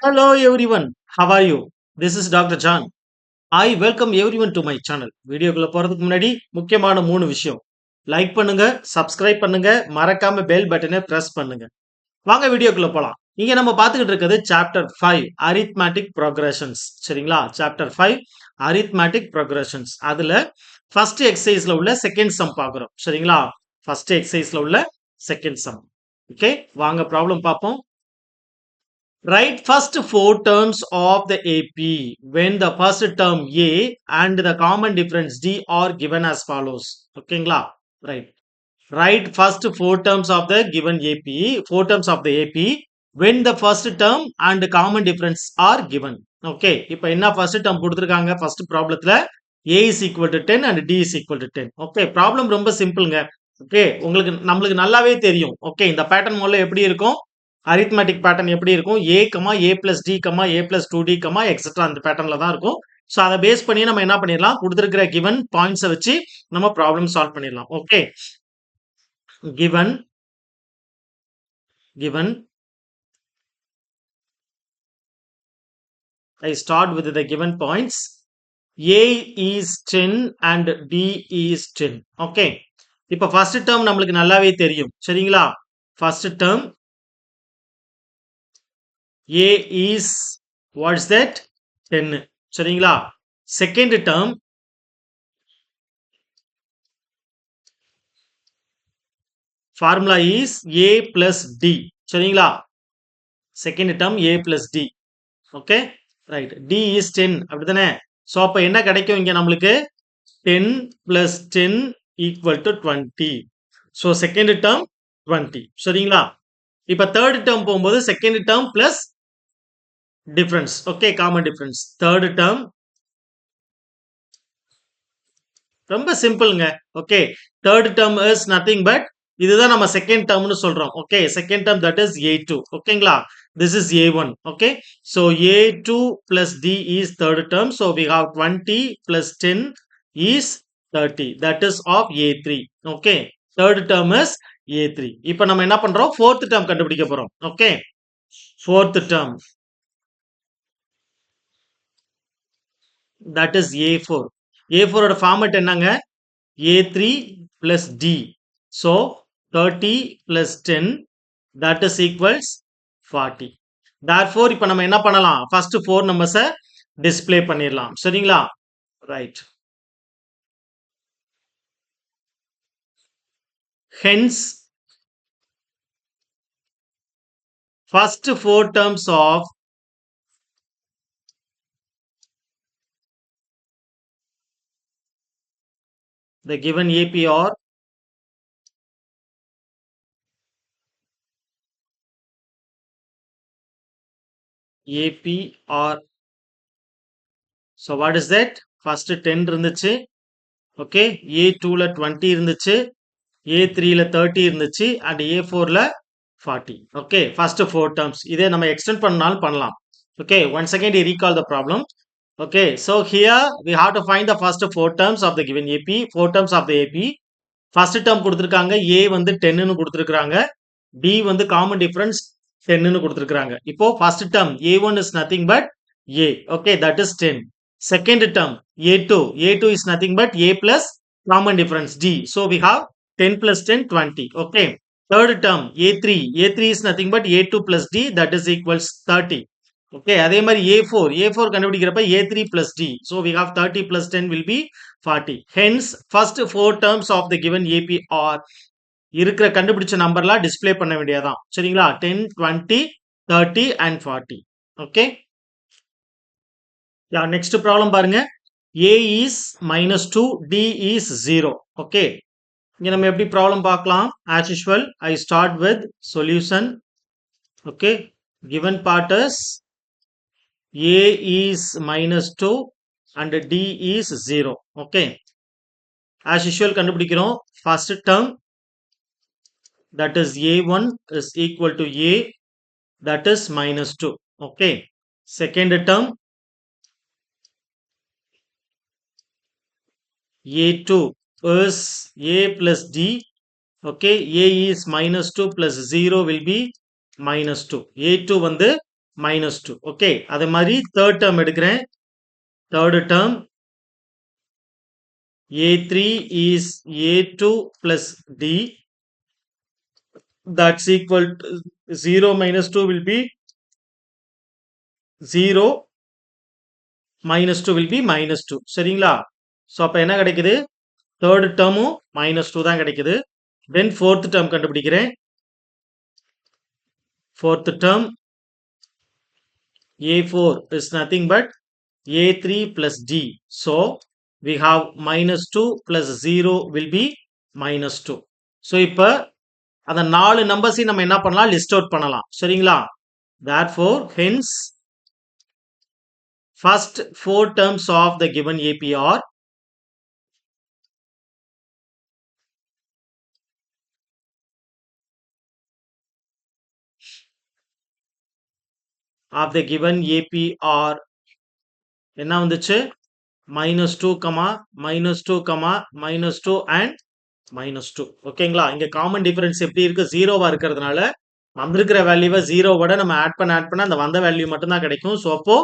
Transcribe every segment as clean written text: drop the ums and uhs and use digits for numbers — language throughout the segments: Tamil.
Hello everyone, how are you? This is Dr. John. I welcome everyone to my channel. வீடியோக்குள்ள போறதுக்கு முன்னாடி முக்கியமான 3 விஷயம். லைக் பண்ணுங்க, சப்ஸ்கிரைப் பண்ணுங்க, மறக்காம பெல் பட்டனை பிரஸ் பண்ணுங்க. வாங்க வீடியோக்குள்ள போலாம். இங்க நம்ம பார்த்துக்கிட்டு இருக்கிறது சாப்டர் 5 arithmetic progressions. சரிங்களா? Chapter 5 arithmetic progressions. அதுல ஃபர்ஸ்ட் எக்ஸசைஸ்ல உள்ள செகண்ட் சம் பார்க்குறோம். சரிங்களா? ஃபர்ஸ்ட் எக்ஸசைஸ்ல உள்ள செகண்ட் சம். ஓகே, வாங்க ப்ராப்ளம் பார்ப்போம். Write first four terms of the AP when the first term A and the common difference D are given as follows. ஓகேங்களா? Right. Write first four terms of the given AP, four terms of the AP when the first term and common difference are given. Okay, இப்போ என்ன first term கொடுத்திருக்காங்க first ப்ராப்ளத்துல A is equal to 10 and D is equal to 10. Okay, problem ரொம்ப சிம்பிள்ங்க. ஓகே, நம்மளுக்கு நல்லாவே தெரியும். ஓகே, இந்த பேட்டர்ன் முதல்ல எப்படி இருக்கும், அரித்மெட்டிக் பேட்டர்ன் எப்படி இருக்கும், A comma A plus D comma A plus two D comma etcetera அந்த பேட்டர்ன்ல தான் இருக்கும். ஸோ அதை பேஸ் பண்ணி நம்ம என்ன பண்ணிடலாம், கொடுத்துருக்கிற கிவன் பாயிண்ட்ஸை வச்சு நம்ம ப்ராப்ளம் சால்வ் பண்ணிடலாம். Okay, given I start with the given points. A is 10 and D is 10. Okay, இப்போ ஃபர்ஸ்ட் டேர்ம் நம்மளுக்கு நல்லாவே தெரியும். சரிங்களா? First term A is what's that 10. சரிங்களா? Second term formula is A plus D. சரிங்களா? Second term A plus D. Okay, right. D is 10 அப்படிதானே? ஸோ அப்போ என்ன கிடைக்கும் இங்க நம்மளுக்கு, 10 plus 10 equal to 20. So second term 20. சரிங்களா? இப்போ தேர்ட் டேர்ம் போகும்போது second term plus difference. Okay, common difference. Third term ரொம்ப சிம்பிள்ங்க. Okay, third term is nothing but இதுதான் நம்ம செகண்ட் டேர்ம்னு சொல்றோம். Okay, second term that is A2. ஓகேங்களா? This is A1. Okay, so A2 plus D is third term. So we have 20 plus 10 is 30. That is of A3. Okay, third term is A3. இப்போ நம்ம என்ன பண்றோம், fourth term கண்டுபிடிக்க போறோம். Okay, fourth term that is A4. A4 ஓட ஃபார்மட் என்னங்க, A3 plus D. So 30 plus 10 that is equals 40. Therefore இப்போ நம்ம என்ன பண்ணலாம், ஃபர்ஸ்ட் 4 நம்பர்ஸை டிஸ்ப்ளே பண்ணிடலாம். சரிங்களா? Right. Hence first four terms of the given AP are AP are, so what is that, first 10 இருந்துச்சு. ஓகே, A2ல 20 இருந்துச்சு, A3ல 30 இருந்துச்சு and A4ல 40. Okay, first four terms. இதே நம்ம எக்ஸ்டெண்ட் பண்ணாலும் பண்ணலாம். Okay, once again we recall the problem. Okay, so here we have to find the first four terms of the given AP. Four terms of the AP. First term கொடுத்திருக்காங்க, A வந்து 10 னு கொடுத்திருக்காங்க, D வந்து common difference 10 னு கொடுத்திருக்காங்க. இப்போ first term A1 is nothing but A. Okay, that is 10. Second term A2 is nothing but A plus common difference D. So we have 10 plus 10 20. Okay. Third term A3 is nothing but A2 plus D, that is equals 30. Okay, அதே மாதிரி A4 கண்டுபிடிக்கிறப்ப A3 plus D. So we have 30 plus 10 will be 40. Hence first four terms of the given AP are இருக்கிற கண்டுபிடிச்ச நம்பர்லாம் டிஸ்ப்ளே பண்ண வேண்டியதான். சரிங்களா? 10 20 30 and 40. ஓகே, நெக்ஸ்ட் ப்ராப்ளம் பாருங்க. A is -2, D is 0. Okay, இங்க நம்ம எப்படி ப்ராப்ளம் பார்க்கலாம், as usual I start with solution. Okay, given part is A is -2 and D is 0. Okay, as usual கண்டுபிடிக்கிறோம். first term that is A1 is equal to A, that is -2. Okay, second term A2 is A plus D. Okay, A is -2 plus 0 will be -2. A2 வந்து minus 2. Okay. அதே மாதிரி third term எடுக்கிறேன். Third term A3 is A2 plus D. That's equal to 0 minus 2 will be 0. Minus 2 will be minus 2. சரிங்களா? So அப்ப என்ன கிடைக்குது? Third term minus 2 தான் கிடைக்குது. Then fourth term கண்டுபிடிக்கிறேன். Fourth term A4 is nothing but A3 plus D. So we have minus 2 plus 0 will be minus 2. So இப்ப அந்த 4 நம்பர்ஸையும் நம்ம என்ன பண்ணலாம்? லிஸ்ட் அவுட் பண்ணலாம். சரிங்களா? Therefore, hence first 4 terms of the given APR of the given APR என்ன வந்துச்சு? minus 2, minus 2, minus 2 and minus 2. ஓகேங்களா? இங்க காமன் டிஃபரன்ஸ் எப்படி இருக்கு? 0வா இருக்கிறதுனால வந்திருக்கிற வேல்யூவை 0வோட நம்ம ஆட் பண்ண அந்த வந்த வேல்யூ மட்டும் தான் கிடைக்கும். ஸோ அப்போ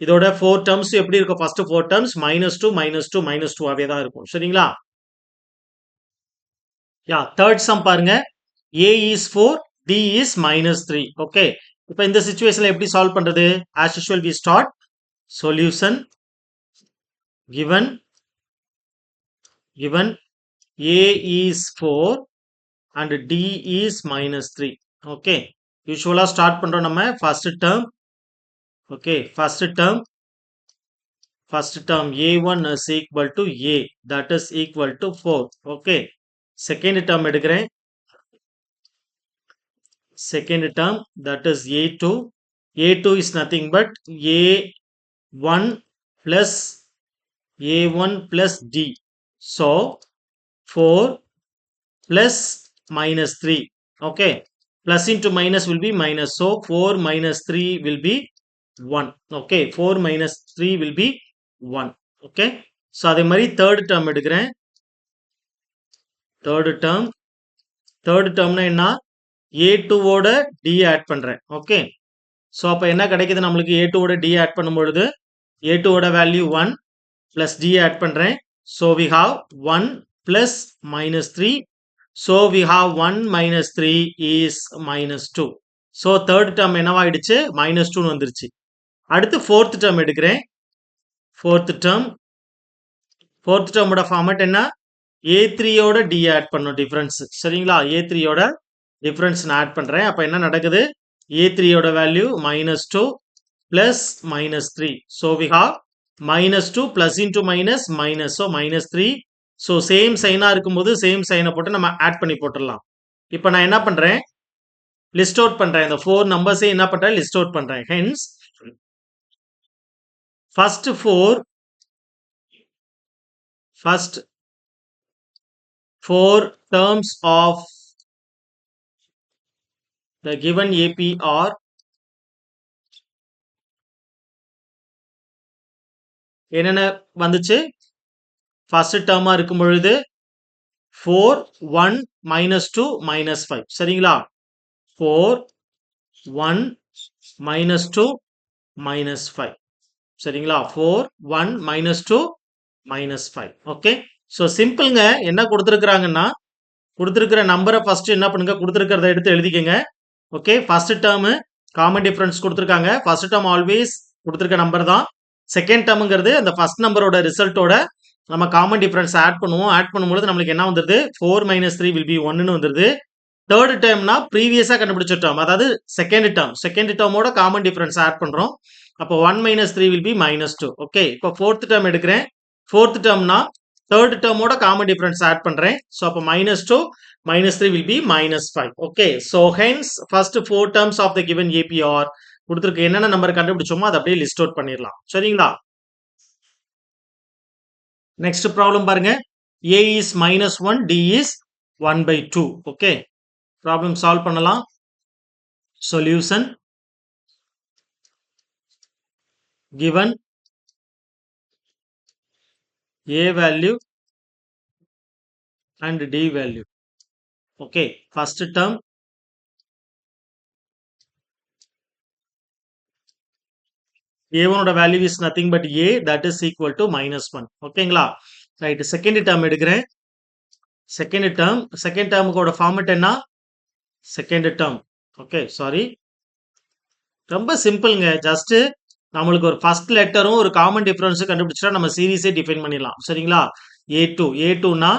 இதோட 4 டேர்ம்ஸ் எப்படி இருக்கும்? ஃபர்ஸ்ட் 4 டேர்ம்ஸ் -2 -2 -2 ஆவே தான் இருக்கும். சரிங்களா? யா தேர்ட் சம் பாருங்க. A is 4, D is -3. Okay. இப்போ இந்த சிச்சுவேஷன்ல எப்படி சால்வ் பண்றது? As usual we start solution given A is 4 and D is -3. Okay. யூசுவலா start பண்றோம் நம்ம first term. Okay. First term A1 is equal to A, that is equal to 4. Okay. Second term எடுக்கிறேன். Second term, that is A2. A2 is nothing but A1 plus D. So 4 plus minus 3. Okay. Plus into minus will be minus. So 4 minus 3 will be 1. Okay. 4 minus 3 will be 1. Okay. So அதே மாதிரி third term எடுக்கிறேன். Third termனா என்ன? A2 ஓட D ஆட் பண்றேன். ஓகே. ஸோ அப்போ என்ன கிடைக்குது நம்மளுக்கு? A2 ஓட D ஆட் பண்ணும்பொழுது A2 ஓட வேல்யூ 1 plus D ஆட் பண்றேன். So we have 1 plus minus 3. So we have 1 minus 3 is minus 2. So third term என்னவாயிடுச்சு? minus 2 வந்துருச்சு. அடுத்து fourth term எடுக்கிறேன். fourth term ஓட ஃபார்மட் என்ன? A3 ஓட D ஆட் பண்ணும் டிஃபரன்ஸ். சரிங்களா? A3 ஓட டிஃபரன்ஸ் நான் ஆட் பண்றேன். அப்ப என்ன நடக்குது? A3 ஓட value -2 plus -3. So we have -2 plus into minus minus. So -3. So same China இருக்கும்போது சேம் சைனை போட்டு நம்ம ஆட் பண்ணி போட்டுடலாம். இப்போ நான் என்ன பண்றேன்? லிஸ்ட் அவுட் பண்றேன். இந்த 4 நம்பர்ஸே என்ன பண்றேன்? லிஸ்ட் அவுட் பண்றேன். Hence first 4 terms of the given APR என்னென்ன வந்துச்சு? ஃபர்ஸ்ட் டேர்மா இருக்கும் பொழுது 4 1 -2 -5. சரிங்களா? 4 1 -2 -5. சரிங்களா? 4 1 -2 -5. ஓகே. ஸோ சிம்பிள்ங்க. என்ன கொடுத்துருக்குறாங்கன்னா கொடுத்துருக்கிற நம்பரை ஃபர்ஸ்ட் என்ன பண்ணுங்க? கொடுத்துருக்கிறத எடுத்து எழுதிக்கங்க. Okay. First term common difference கொடுத்துருக்காங்க. ஃபர்ஸ்ட் டேர்ம் ஆல்வேஸ் கொடுத்துருக்க நம்பர் தான். செகண்ட் டேர்ம்ங்கிறது அந்த ஃபர்ஸ்ட் நம்பரோட ரிசல்ட்டோட நம்ம காமன் டிஃபரன்ஸ் ஆட் பண்ணுவோம். ஆட் பண்ணும்போது நம்மளுக்கு என்ன வந்துருது? 4 minus 3 will be 1ன்னு வந்துருது. தேர்ட் டேர்ம்னா ப்ரீவியஸா கண்டுபிடிச்ச டேர்ம், அதாவது செகண்ட் டேர்மோட காமன் டிஃபரன்ஸ் ஆட் பண்றோம். அப்போ 1 minus 3 will be -2. ஓகே. இப்போ ஃபோர்த் டேர்ம் எடுக்கிறேன். ஃபோர்த் டேர்ம்னா தேர்ட் டேர்மோட காமன் டிஃபரன்ஸ் ஆட் பண்றேன். ஸோ அப்போ -2 -3 will be -5. Okay. So hence first 4 terms of the given APR கொடுத்துருக்கு என்னென்ன நம்பர் கண்டுபிடிச்சோமோ அதை அப்படியே லிஸ்ட் அவுட் பண்ணிடலாம். சரிங்களா? நெக்ஸ்ட் ப்ராப்ளம் பாருங்க. A is -1, D is 1/2. Okay. Problem solve பண்ணலாம். Solution given A value and D value. Okay. First term A1 ஓட value is nothing but A, that is equal to -1. ஓகேங்களா? ரைட். செகண்ட் டேர்ம் எடுக்கிறேன். செகண்ட் டேர்முக்கோட ஃபார்மட் என்ன? Second term. Okay, sorry. ரொம்ப சிம்பிள்ங்க. ஜஸ்ட் நம்மளுக்கு ஒரு ஃபர்ஸ்ட் லெட்டரும் ஒரு காமன் டிஃபரன்ஸும் கண்டுபிடிச்சா நம்ம சீரிஸே டிஃபைன் பண்ணிடலாம். சரிங்களா? A2னா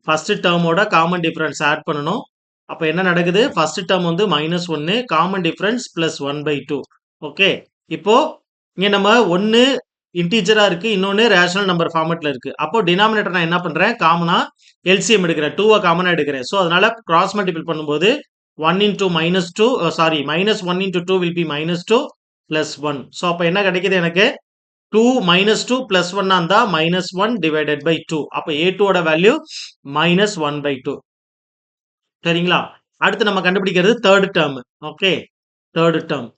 ஃபர்ஸ்ட் டேர்மோட காமன் டிஃபரன்ஸ் ஆட் பண்ணணும். அப்ப என்ன நடக்குது? ஃபர்ஸ்ட் டேர்ம் வந்து -1, காமன் டிஃபரன்ஸ் +1/2. ஓகே. இப்போ இங்க நம்ம 1 இன்டிஜரா இருக்கு, இன்னொன்னு ரேஷனல் நம்பர் ஃபார்மட்ல இருக்கு. அப்போ டினாமினேட்டர் நான் என்ன பண்றேன்? காமனா எல்சிஎம் எடுக்கிறேன். 2வ காமனா எடுக்கிறேன். சோ அதனால கிராஸ் மல்டிபிள் பண்ணும்போது 1 into -2, sorry, -1 into 2 will be -2 plus 1. So அப்ப என்ன கிடைக்குது எனக்கு? 2 -2 plus 1 இருந்தா -1 divided by 2. அப்ப A2 ஓட வேல்யூ -1/2. சரிங்களா? அடுத்து நம்ம கண்டுபிடிக்கிறது third term. Okay, third term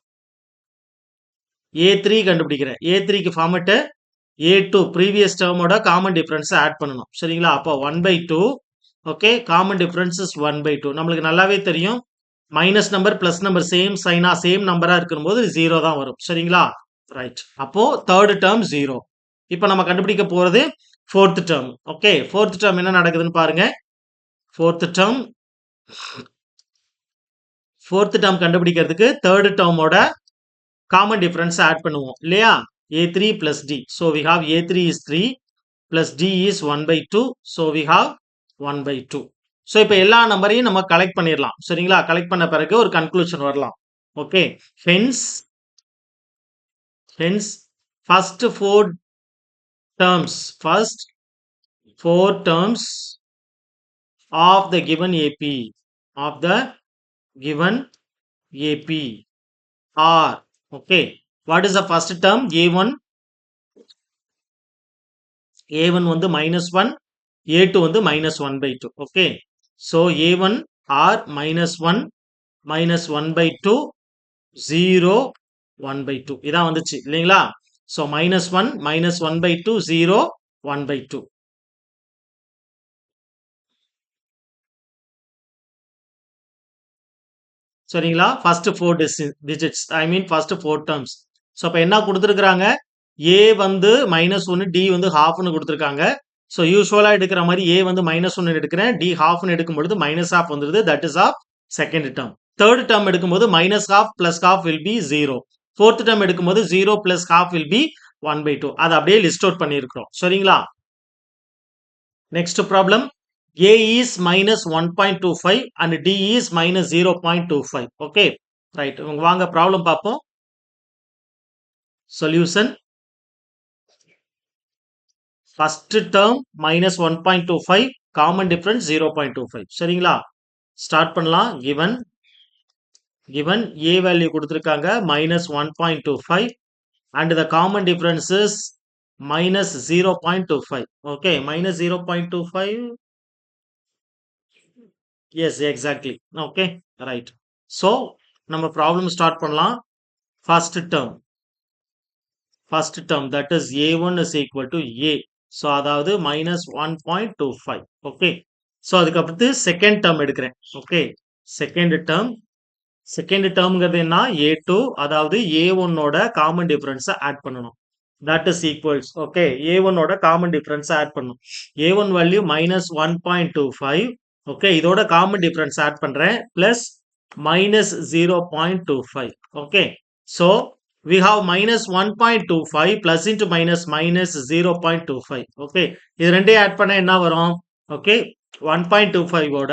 A3 கண்டுபிடிக்கிறேன். A3க்கு ஃபார்மட் A2 ப்ரீவியஸ் டேர்மோட காமன் டிஃபரன்ஸ் ஆட் பண்ணணும். சரிங்களா? அப்போ 1/2. Okay, common difference is 1/2. நம்மளுக்கு நல்லாவே தெரியும் minus number plus number same சைனா சேம் நம்பரா இருக்கும்போது 0 தான் வரும். சரிங்களா? ரைட். அப்போ தேர்ட் டேர்ம் 0. இப்போ நம்ம கண்டுபிடிக்க போறது fourth term. Okay, fourth term என்ன நடக்குதுன்னு பாருங்க. ஃபோர்த் டேர்ம் கண்டுபிடிக்கிறதுக்கு தேர்ட் டேர்மோட காமன் டிஃபரன்ஸ் ஆட் பண்ணுவோம் இல்லையா? A3 plus D. So we have A3 is 3 plus D is 1/2. So we have 1/2. So இப்போ எல்லா நம்பரையும் நம்ம கலெக்ட் பண்ணிடலாம். சரிங்களா? கலெக்ட் பண்ண பிறகு ஒரு கன்க்ளூஷன் வரலாம். Okay, hence first four terms of the given AP are, okay, what is the first term? A1 வந்து -1, A2 வந்து -1/2. Okay, so A1 are -1, -1/2, 0, 1/2. இதான் வந்துச்சு இல்லைங்களா? so -1, -1/2, 0, 1/2. சரிங்களா? ஃபர்ஸ்ட் 4 டிஜிட்ஸ், ஐ மீன் ஃபர்ஸ்ட் 4 டேர்ம்ஸ். ஸோ அப்போ என்ன கொடுத்துருக்காங்க? A வந்து -1, D வந்து ஹாஃப்னு கொடுத்துருக்காங்க. ஸோ யூஸ்வலாக எடுக்கிற மாதிரி A வந்து -1 எடுக்கிறேன், D ஹாஃப்னு எடுக்கும் பொழுது -1/2 வந்துருது. That is of second term. Third term எடுக்கும்போது -1/2 + 1/2 will be 0. ஃபோர்த் டேர்ம் எடுக்கும்போது 0 + 1/2 will be 1/2. அதை அப்படியே லிஸ்ட் அவுட் பண்ணியிருக்கிறோம். சரிங்களா? Next problem. A is -1.25 and D is -0.25. Okay, right. வாங்க ப்ராப்ளம் பார்ப்போம். Solution. First term -1.25, common difference 0.25. சரிங்களா? ஸ்டார்ட் பண்ணலாம். given A வேல்யூ கொடுத்திருக்காங்க -1.25 and the common difference is -0.25. okay, -0.25. yes, exactly. okay, right. so நம்ம ப்ராப்ளம் ஸ்டார்ட் பண்ணலாம். First term that is A1 is equal to A. so அதாவது -1.25. ஓகே, so அதுக்கப்புறத்து செகண்ட் டேர்ம் எடுக்கிறேன். ஓகே, செகண்ட் டேர்ம்ங்கிறது என்ன? A2, அதாவது A1 ஓட காமன் டிஃபரன்ஸ் ஆட் பண்ணணும். that is equals, okay, A1 ஓட காமன் டிஃபரன்ஸ் ஆட் பண்ணணும். A1 value -1.25. ஓகே, இதோட காமன் டிஃபரன்ஸ் ஆட் பண்றேன் plus -0.25. Okay, so we have -1.25 plus into -0.25. Okay, இது ரெண்டே ஆட் பண்ண என்ன வரும்? ஓகே, 1.25 ஓட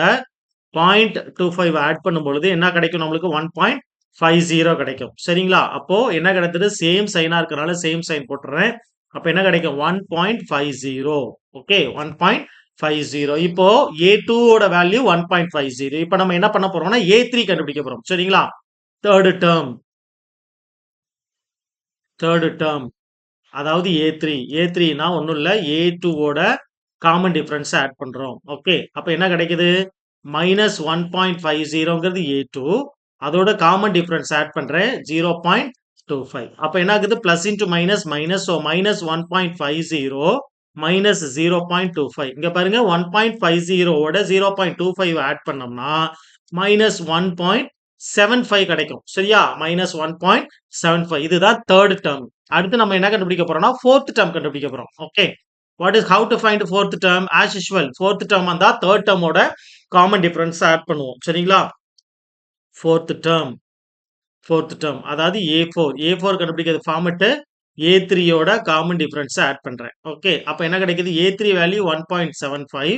0.25 ஆட் பண்ணும் பொழுது என்ன கிடைக்கும்? நம்மளுக்கு 1.50 கிடைக்கும். சரிங்களா? அப்போ என்ன கிடைத்தது? சேம் சைனா இருக்கறனால சேம் சைன் போட்டுறேன். அப்ப என்ன கிடைக்கும்? 1.50. ஓகே, 1.50. இப்போ A2 ஓட வேல்யூ 1.50. இப்போ நம்ம என்ன பண்ண போறோம்னா A3 கண்டுபிடிக்க போறோம். சரிங்களா? தேர்ட் டேர்ம் அதாவது A3னா ஒண்ணும் இல்ல, A2 ஓட காமன் டிஃபரன்ஸ் ஆட் பண்றோம். ஓகே, அப்ப என்ன கிடைக்குது? -1.50ங்கிறது A2, அதோட காமன் டிஃபரன்ஸ் ஆட் பண்றேன் 0.25. அப்ப என்ன ஆகுது? Plus into minus minus, so -1.50 -0.25. இங்க பாருங்க, 1.50 ஓட 0.25 ஆட் பண்ணோம்னா -1.50 -1.75 கிடைக்கும். சரியா? -1.75 இதுதான் தேர்ட் டேர்ம். அடுத்து நம்ம என்ன கண்டுபிடிக்க போறோம்னா, ஃபோர்த் டேர்ம் கண்டுபிடிக்க போறோம். Okay. How to find fourth term? As usual fourth term வந்தா தேர்ட் டேர்மோட காமன் டிஃபரன்ஸ் ஆட் பண்ணுவோம். சரிங்களா? ஃபோர்த் டேர்ம் அதாவது A4 கண்டுபிடிக்கிறது ஃபார்மட் A3 யோட காமன் டிஃபரன்ஸ் ஆட் பண்றேன். ஓகே. அப்ப என்ன கிடைக்குது? A3 value 1.75.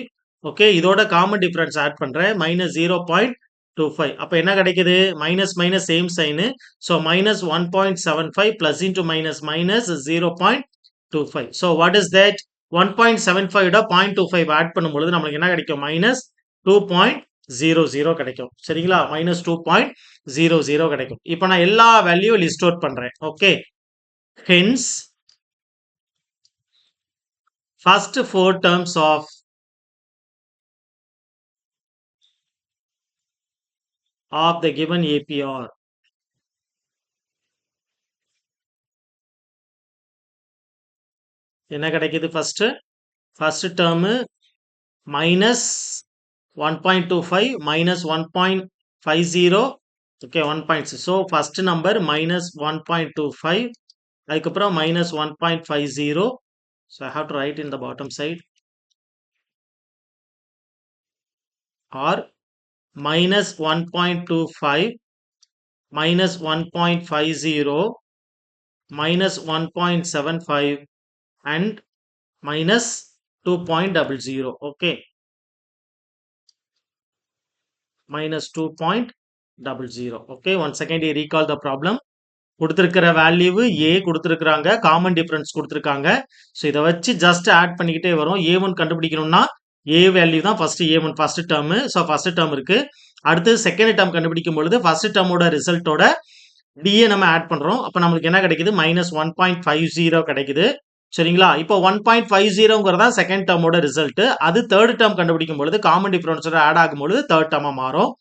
ஓகே. இதோட காமன் டிஃபரன்ஸ் ஆட் பண்றேன். -0.25. அப்ப என்ன கிடைக்குது? Minus minus same sign. So -1.75 plus into minus minus 0.25. So what is that? 1.75 ஓட 0.25 ஆட் பண்ணும்பொழுது நமக்கு என்ன கிடைக்கும்? -2.00 கிடைக்கும். சரிங்களா? -2.00 கிடைக்கும். இப்ப நான் எல்லா வேல்யூ லிஸ்ட் அவுட் பண்றேன். Okay. Hence, first four terms of the given APR என்ன கிடைக்குது? first term minus 1.25 minus 1.50. okay, 1.6. so first number minus 1.25 அதுக்கப்புறம் minus 1.50. so I have to write in the bottom side or minus 1.25 minus 1.50 minus 1.75 and minus 2.00. okay, minus 2.00. okay, once again you recall the problem. கொடுத்திருக்கிற வேல்யூ A கொடுத்திருக்காங்க, காமன் டிஃபரன்ஸ் கொடுத்திருக்காங்க. சோ இத வச்சு ஜஸ்ட் ஆட் பண்ணிக்கிட்டே வரோம். A1 கண்டுபிடிக்கணும்னா A வேல்யூ தான் first A1 first term. So first term இருக்கு. அடுத்து செகண்ட் டேர்ம் கண்டுபிடிக்கும் பொழுது ஃபர்ஸ்ட் டேர்மோட ரிசல்ட்டோட DA நம்ம ஆட் பண்றோம். அப்ப நமக்கு என்ன கிடைக்குது? -1.50 கிடைக்குது. சரிங்களா? இப்போ 1.50ங்கிறதா செகண்ட் டேர்மோட ரிசல்ட். அது தேர்ட் டேர்ம் கண்டுபிடிக்கும் பொழுது காமன் டிஃபரன்ஸோட ஆட் ஆகும் பொழுது தேர்ட் டேர்மா மாறும்.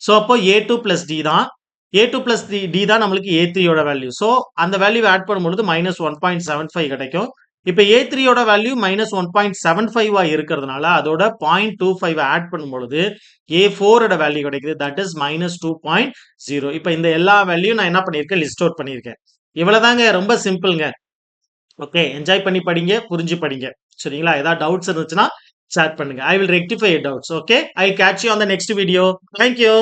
சோ அப்போ A2 plus D தான். A2 plus D தான் நம்மளுக்கு A3 யோட வேல்யூ. சோ அந்த வேல்யூ ஆட் பண்ணும்பொழுது -1.75 கிடைக்கும். இப்ப A3 யோட வேல்யூ -1.75 இருக்கிறதுனால அதோட 0.25 ஆட் பண்ணும்பொழுது A4 ஓட வேல்யூ கிடைக்குது. That is -2.0. இப்ப இந்த எல்லா வேல்யூ நான் என்ன பண்ணிருக்கேன்? லிஸ்ட் அவுட் பண்ணிருக்கேன். இவ்வளவுதாங்க, ரொம்ப சிம்பிள்ங்க. ஓகே, என்ஜாய் பண்ணி படிங்க, புரிஞ்சு படிங்க. சரிங்களா? ஏதாவது டவுட்ஸ் இருந்துச்சுன்னா chat பண்ணுங்க. I will rectify your doubts. Okay, I'll catch you on the next video. Thank you.